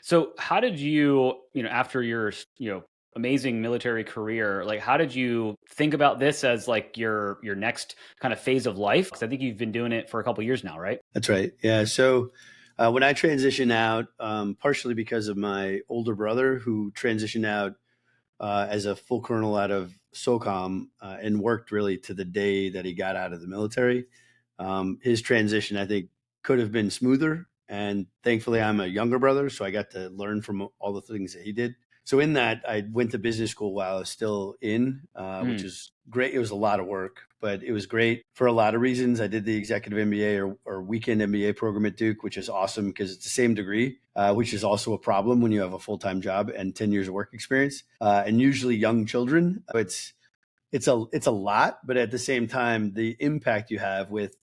So how did you, after your, amazing military career, like how did you think about this as like your next kind of phase of life? 'Cause I think you've been doing it for a couple years now, right? That's right. Yeah. So when I transitioned out, partially because of my older brother who transitioned out as a full colonel out of SOCOM and worked really to the day that he got out of the military. His transition, I think, could have been smoother. And thankfully, I'm a younger brother, so I got to learn from all the things that he did. So in that, I went to business school while I was still in, which Mm, is great. It was a lot of work, but it was great for a lot of reasons. I did the executive MBA or weekend MBA program at Duke, which is awesome because it's the same degree, which is also a problem when you have a full-time job and 10 years of work experience, and usually young children. It's a lot, but at the same time, the impact you have with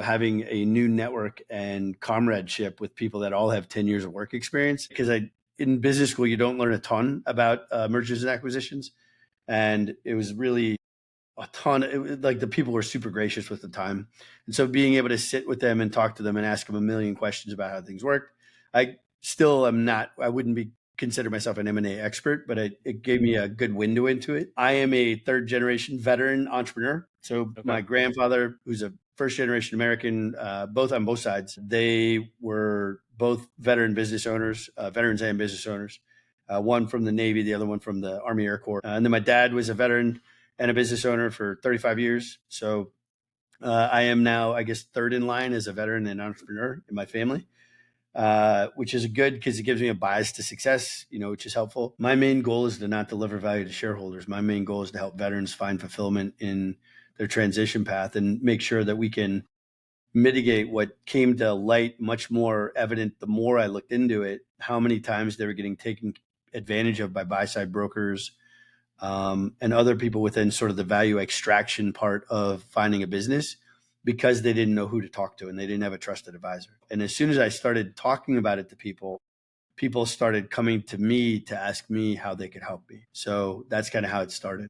having a new network and comradeship with people that all have 10 years of work experience. Because in business school, you don't learn a ton about mergers and acquisitions. And it was really a ton. Like the people were super gracious with the time. And so being able to sit with them and talk to them and ask them a million questions about how things work. I still am not, I wouldn't be consider myself an M&A expert, but it gave me a good window into it. I am a third generation veteran entrepreneur. So okay. my grandfather, who's a first generation American, both on both sides, they were both veteran business owners, veterans and business owners. One from the Navy, the other one from the Army Air Corps. And then my dad was a veteran and a business owner for 35 years. So I am now, I guess, third in line as a veteran and entrepreneur in my family, which is good because it gives me a bias to success, which is helpful. My main goal is to not deliver value to shareholders. My main goal is to help veterans find fulfillment in their transition path and make sure that we can mitigate what came to light much more evident the more I looked into it, how many times they were getting taken advantage of by buy side brokers, and other people within sort of the value extraction part of finding a business because they didn't know who to talk to and they didn't have a trusted advisor. And as soon as I started talking about it to people, people started coming to me to ask me how they could help me. So that's kind of how it started.